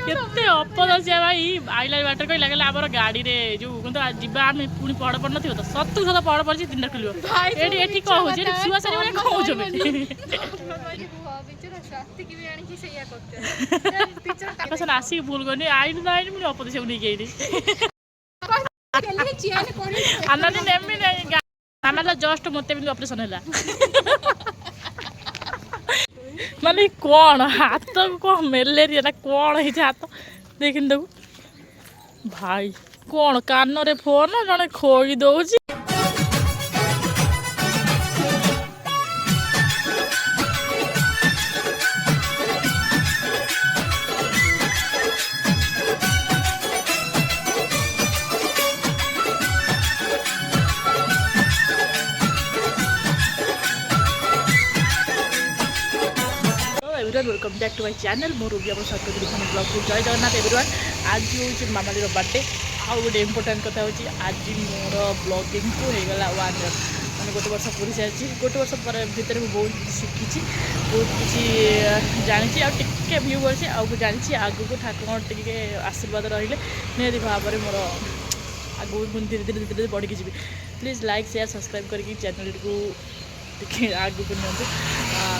କେତେ ଅପଦସିଆ ଭାଇ ଆଇଲା ବାଟରେ କହିଲା କହିଲା ଆମର ଗାଡ଼ିରେ ଯୋଉ କିନ୍ତୁ ଯିବା ଆମେ ପୁଣି ପହଡ଼ ପଡ଼ିନଥିବ ତ ସତୁ ସତ ପହଡ଼ ପଡ଼ିଛି ତିନିଟା ଖୋଲିବ ଏଠି ଏଠି କ'ଣ ହେଉଛି ଏଠି ଛୁଆ ସାରି ମାନେ କ'ଣ ହେଉଛନ୍ତି ଆସିକି ଭୁଲ କରୁନି ଆଇନି ତ ଆଇନି ପୁଣି ଅପଦସିଆକୁ ନେଇକି ଆଇନି ଆନାନି ନେମି ଆନାଲା ଜଷ୍ଟ ମୋତେ ବି ଅପରେସନ୍ ହେଲା ମାନେ କ'ଣ ହାତକୁ କ'ଣ ମ୍ୟାଲେରିଆ ନା କ'ଣ ହେଇଛି ହାତ ଦେଖିନି ତାକୁ ଭାଇ କ'ଣ କାନରେ ଫୋନ୍ ଜଣେ ଖୋଇ ଦଉଛି welcome back to my channel मोर रूबी आप स्वागत करी ब्लॉग को जय जगन्नाथ एवरीवन आज हूँ मामाली बर्थडे आउ गोटे इम्पोर्टाट कथा हूँ आज मोर ब्लॉगिंग को होगा 1 ईयर मैंने गोटे वर्ष पूरी सारी गोटे वर्ष पर भितर बहुत शिखी बहुत किसी जानी आगे भ्यूवर्स आगे जानी आगू ठाकुर टे आशीर्वाद रही निहती भाव में मोर आगू धीरे धीरे धीरे धीरे बढ़ी जी प्लीज लाइक शेयर सब्सक्राइब करके चैनल को आगू को नि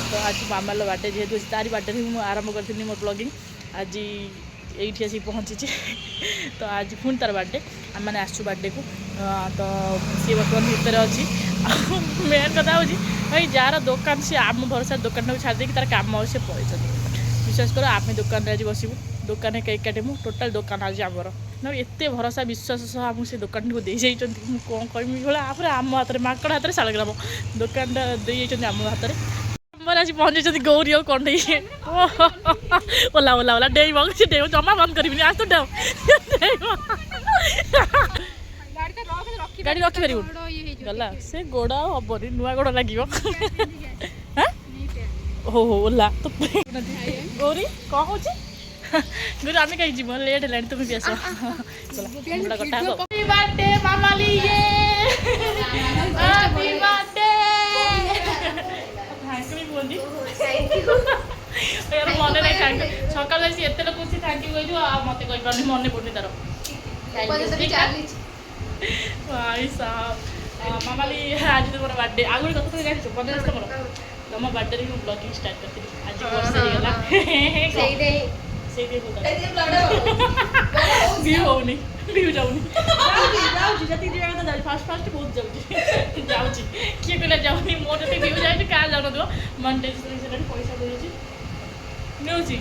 तो आज मामार बर्थडे जेहेतु तारी बर्थडे ही मुझे आरंभ करी मोर ब्लॉगिंग आज ये आसिक पहुँची तो आज पुणी तार बर्थडे आम मैंने आसू बर्थडे को तो सी बर्तमान भितर अच्छी मेन कथा हूँ भाई जार दुकान सी आम भरोसा दुकान को छाड़ी तार काम से पड़े विश्वास कर आम दुकान आज बसबू दुकान केक काटमु टोटाल दुकान आज आमर ना एत भरोसा विश्वास सह आमको से दुकान को दे जाइए कौन कहमी भाई आम हाथ में माकड़ हाथ में शालग्राम दुकान दे जाइए आम हाथ में आज पहुँचे गौरी और कंडे ओला ओला ओला डे डे जमा बंद करी आज तो डे गाड़ी रखी पार गला से गोड़ हेनी नुआ गोड़ लगे हो ओला तो गौरी कौन हो गुरु आम कहीं जीव लेट है तुम भी आस कटा बर्थडे मामाली मन ना थैंक सका एत लोग थैंक यू कही मत कही मन पड़नी तार भाई साहब मामाली आज तो मोर बर्थडे आगे कथा तो जान पंद्रह मोर तुम बर्थडे मुझे ब्लॉगिंग स्टार्ट करती आज वर्ष व्यू होनी व्यू जाऊनी फास्ट फास्ट बहुत जाऊँगी किए कहला जाऊनी मोर जो व्यू जाए क्या जान दो मनिटाइजेशन पैसा दे नौची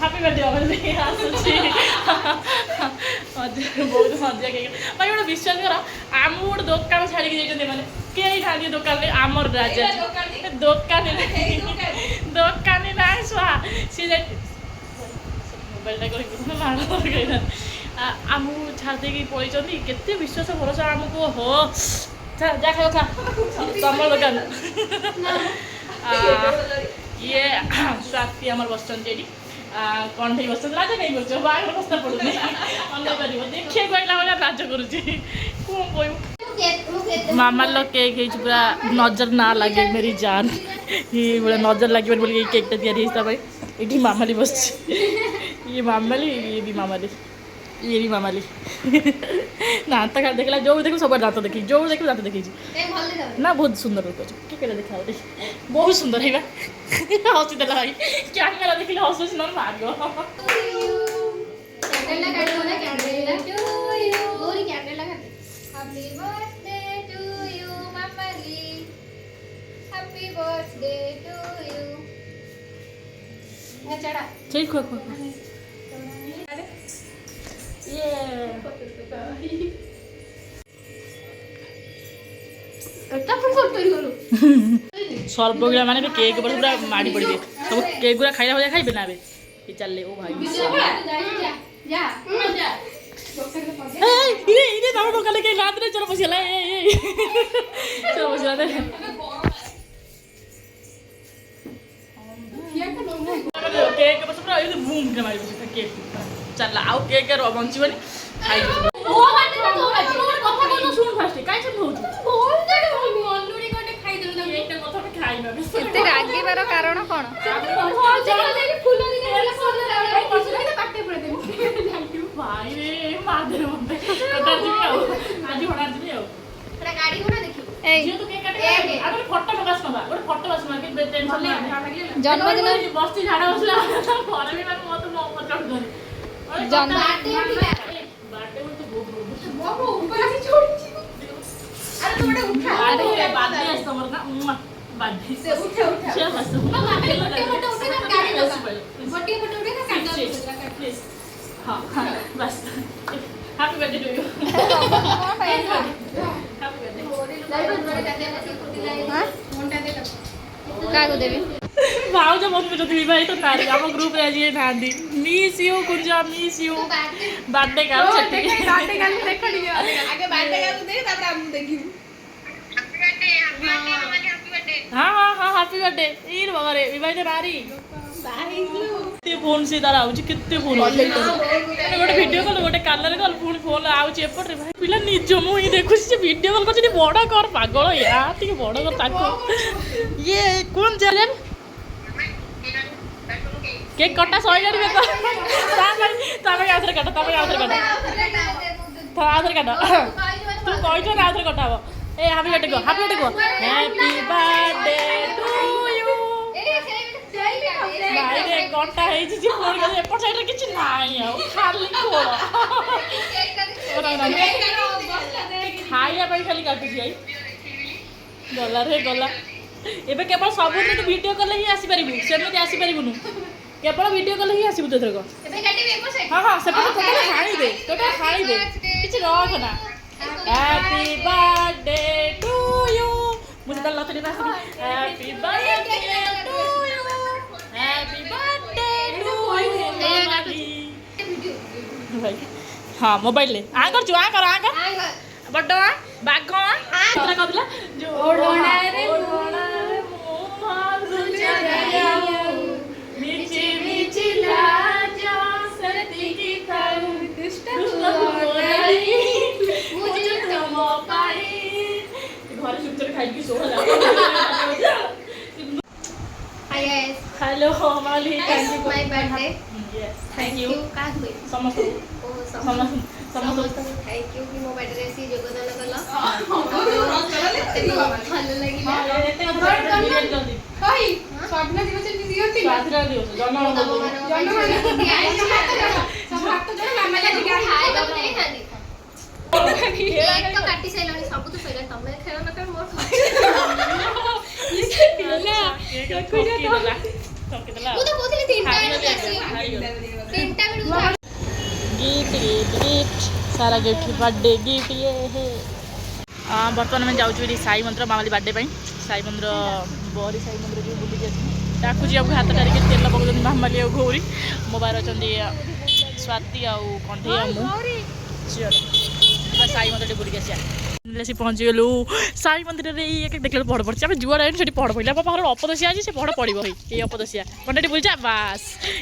हैप्पी बर्थडे आसूसी बहुत मजा भाई गोटे विश्वास कर आम गोटे दुकान छाड़ी जाइए मैंने कई था दुकान आमर राजा दुकान दुकान ना छुआ सी मोबाइल आमको छाड़ी पड़े केते विश्वास भरोसा आमको हो जा खाओ खा तुम दुकान ये स्वाति आम बस कंठे बस राजा कहीं बस बाहर बस्ता पड़ूनी अल्लाह कर देखिए कहला भाई लाज करुच्ची कौन कह मामार केक है पूरा नजर ना लगे मेरी जान ये बड़ा नजर लगे बोल ये केकटा तैयारी ये मामाली बस ये मामाली ये भी मामाली ये भी मामाली दात खा देखला जो देख सब दात देखी जो देख दात देखी ना बहुत सुंदर लोक अच्छे क्या देखा बहुत सुंदर है हसी देला भाई कैमेरा देखिले हसुच न मारियो ठीक खो सर्वगुड़ा माने केक पूरा माड़ी पड़े सब केक गुड़ा खाइला भजा खाइबे ना ये चल ओ भाई तम दोकान के रात में चलो बसिला चलो बसिला केक बस पूरा बूम के मारी केक चल आउ केक बंचबनी खाई ଏତେ ରାଗିବାର କାରଣ କ'ଣ? ଜନ୍ମଦିନ Happy birthday to you. କାହାକୁ ଦେବି? ଭାଉଜ ମତେ ଯଦି ବିବାହିତ ତାରିଖ ଆମ ଗ୍ରୁପରେ ଆଜି ନାହାନ୍ତି। Miss you Kunj miss you birthday କାଲ ସେଠି ବାର୍ଥଡେ କାଲି ଦେଖ ଟିକେ ଆଗେ ବାର୍ଥଡେ କାଲି ଦେ ତାପରେ ଆମେ ଦେଖିବୁ। ହଁ ହଁ ହଁ ହାପି ବାର୍ଥଡେ ଇ ବାବା ରେ ବିବାହିତ ନାରୀ କେତେ ଫୋନ ସେ ତାର ଆଉଛି କେତେ ଫୋନ ଗୋଟେ ଭିଡିଓ କଲ ଗୋଟେ କାନରେ କଲ ପୁଣି ଫୋନ ଆଉଛି ଏପଟରେ ଭାଇ ପିଲା ନିଜ ମୁଁ ହିଁ ଦେଖୁଛି ସେ ଭିଡିଓ କଲ କରୁଛି ବଡ କର ପାଗଳ ୟା ଟିକେ ବଡ କର ତାକୁ ଇଏ କୋନ ଚାଲେ କେକ୍ କଟା ସଇଲାଣି ବେକ ତାପରେ ଆଉଥରେ କାଟ ତାପରେ ଆଉଥରେ କାଟ ଆଉଥରେ କାଟ ତୁ କହିଛ ନା ଆଉଥରେ କଟା ହବ ଏ ହାପି ବାର୍ଥଡେ କହ ହାପି ବାର୍ଥଡେ କହ ହ୍ୟାପି ବାର୍ଥଡେ ଟୁ ୟୁ ଭାଇରେ କଟା ହେଇଛି ଯେ ଫୋନ କରି ଏପଟ ସାଇଡରେ କିଛି ନାହିଁ ଆଉ ଖାଲି ଖୋଳ ଖାଇବା ପାଇଁ ଖାଲି କାଟୁଛି ଭାଇ ଗଲା ରେ ଗଲା ଏବେ କେବଳ ସବୁଥିରେ ତୁ ଭିଡିଓ କଲେ ହିଁ ଆସିପାରିବୁ ସେମିତି ଆସିପାରିବୁନୁ କେବଳ ଭିଡିଓ କଲେ ହିଁ ଆସିବୁ ତୋଥରକ ହଁ ହଁ ସେପଟେ ଟୋଟାଲ ହାଣିଦେ କିଛି ରଖ ନା ହ୍ୟାପି ବାର୍ଥଡେ ଟୁ ୟୁ ମୁଁ ଯେତେବେଳେ ଲତରି ଆସିବି happy birthday to you happy birthday to you ଭାଇ ହଁ ମୋବାଇଲରେ ଆ କରୁଛୁ ଆ କର ବଡ ବାଘ କେତେଟା କହିଥିଲା ଯୋଡ଼ଣାରେ ମୁଁ ମିଛି ମିଛି ଲାଜ ସେତିକି ଥାଉ ଘରେ ସୁଚରେ ଖାଇକି ଶୋଲା हेलो माली thank you my birthday yes thank you का हुए समस्त थैंक यू कि मो बर्थडे से योगदान कला भल लागिला कहि स्वप्न दिवस दियोती स्वाधीनता दिवस जन्म सब हाथ जोड़ मामा लागी खाए बाबू नहीं खानी केक तो काटी सैलानी सब तो सैला तमे खेल न कर मोर ମୁଁ ତ କହୁଥିଲି 3ଟା ବେଳକୁ ଆସିବ 3ଟା ବେଳକୁ गिफ्ट सारा गिफ्ट बर्थडे गिफ्ट ये है बर्तमान में जाऊँ साई मंदिर मामाली बर्थडे साई मंदिर बहरी साई मंदिर जो बुलिक डाकुची आपको हाथ टारिक तेल पकाउछन् मामाली आ गौरी मो बाहर अच्छा स्वाति आउ कंठे साई मंदिर बुलिक आसिया सी पहुँची गलु साई मंदिर देख पढ़ पड़ी आम जुआड़े से पढ़ पड़ा आम पाखे अपदशिया अच्छी से पढ़ पड़ो ये अपदशिया कंटे बुझा बास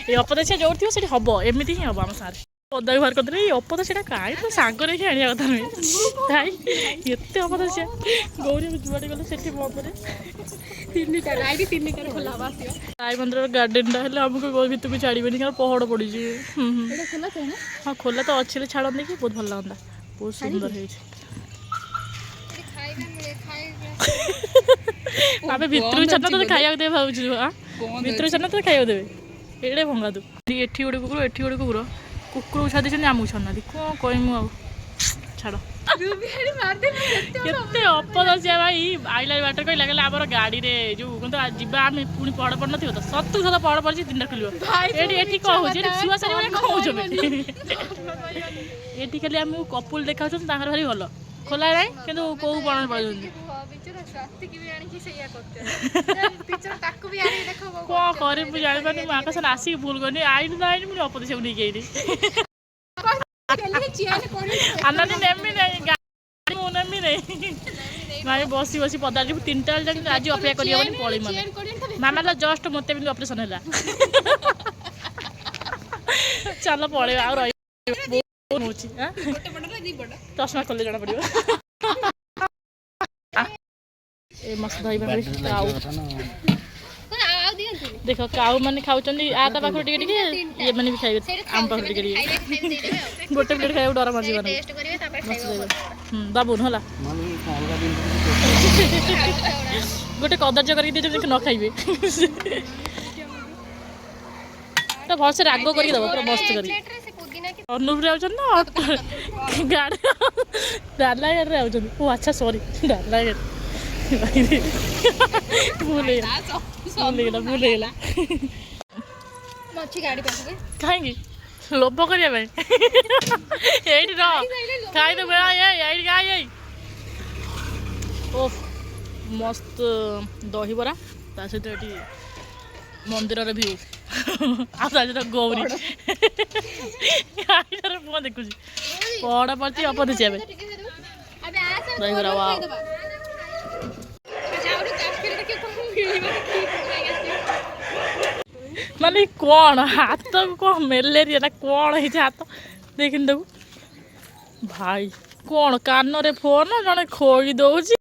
ये अपदशिया जो थी से हम एमती ही हम आम सारे पदा बाहर करते ये अपदशिया कहीं तो सांगे ही आने कथा नुहे भाई एत अपदशिया गौरी जुआड़े गले से साई मंदिर गार्डेन आमको भितर छाड़बे क्या पहड़ पड़ी हाँ खोला तो अच्छे छाड़ते कि बहुत भल लगता बहुत सुंदर है आमे भितर छाना तो खाया दे भावुछु हां भितर छाना तो खाया देबे एडे भंगा तू एठी गोटे कुकुर कुकुर छादी छन आमु छना दी को कहमु आ छाड़ केते अपदसिया भाई आइला बाटर कहि लागला हमर गाड़ी रे जो कोन जिबा आमे पुनी पहड़ पड़ नथियो तो सत्तु सदा पहड़ पड़छि तिनटा खुलियो एठी एठी कहू जे सुआ सारी माने कहू जबे एठी खाली आमु कपुल देखाउ छन तांगर भारी भलो खोला नहीं किंतु को बण पड़ कौन करे मुझे जानी पानी आकाश आसिक भूल करनी आईन तो आईन मुझे अपदेश नहीं गई आनंद नेमी नहीं नेमी नहीं भाई बसी बसी पदार 3टा बेल जानी आज अपेक्षा करी पड़ी मन मामा ला जस्ट मत ऑपरेशन है चल पड़े आ रही चश्मा खोले जना पड़ो ଏ ମାଛ ଧରିବା କାଉ ଆଉ ଦିଅନ୍ତୁ ଦେଖ କାଉ ମାନେ ଖାଉଛନ୍ତି ଆ ତା ପାଖରୁ ଟିକେ ଟିକେ ଇଏ ମାନେ ବି ଖାଇବେ ଆମ ପାଖରୁ ଟିକେ ଟିକେ ଗୋଟେ ପ୍ଲେଟ୍ ଖାଇବାକୁ ଡର ମାରିଯିବ ନା ଟେଷ୍ଟ କରିବେ ତାପରେ ଖାଇବେ ବାବୁନ ହେଲା ଗୋଟେ କଦର୍ଯ୍ୟ କରିକି ଦେଇଛନ୍ତି ନ ଖାଇବେ ପୁରା ଭଲସେ ରାଗ କରିକି ଦେବ ପୁରା ମସ୍ତ କରିକି ପ୍ଲେଟରେ ସେ ପୁଦିନା କି ଅନୁଗୁରେ ଯାଉଛନ୍ତି ନା ଗାଡ଼ି ଡାଲା ଗାଡ଼ିରେ ଯାଉଛନ୍ତି ଓ ଆଚ୍ଛା ସରି ଡାଲା ଗାଡ଼ି ଭୁଲ ହେଇଗଲା ଅଛି ଗାଡ଼ି ପାଖରେ କାହିଁକି ଲୋଭ କରିବା ପାଇଁ ଏଇଠି ରହ ଖାଇଦେବୁ ଏଇଠି ଖାଇ ଏଇ ଓ ମସ୍ତ ଦହିବରା ତା ସହିତ ଏଠି ମନ୍ଦିରର ଭିଉ ଆଉ ତା ସହିତ ଗୌରୀ ଗାଈଟାରେ ମୁହଁ ଦେଖୁଛି ପହଡ଼ ପଡ଼ିଛି ଅପ ଦେଖିବା ପାଇଁ ଦହିବରା ୱାଓ ମାନେ କ'ଣ ହାତକୁ କ'ଣ ମ୍ୟାଲେରିଆ ନା କ'ଣ ହେଇଛି ହାତ ଦେଖିନି ତାକୁ ଭାଇ କ'ଣ କାନରେ ଫୋନ୍ ଜଣେ ଖୋଇ ଦେଉଛି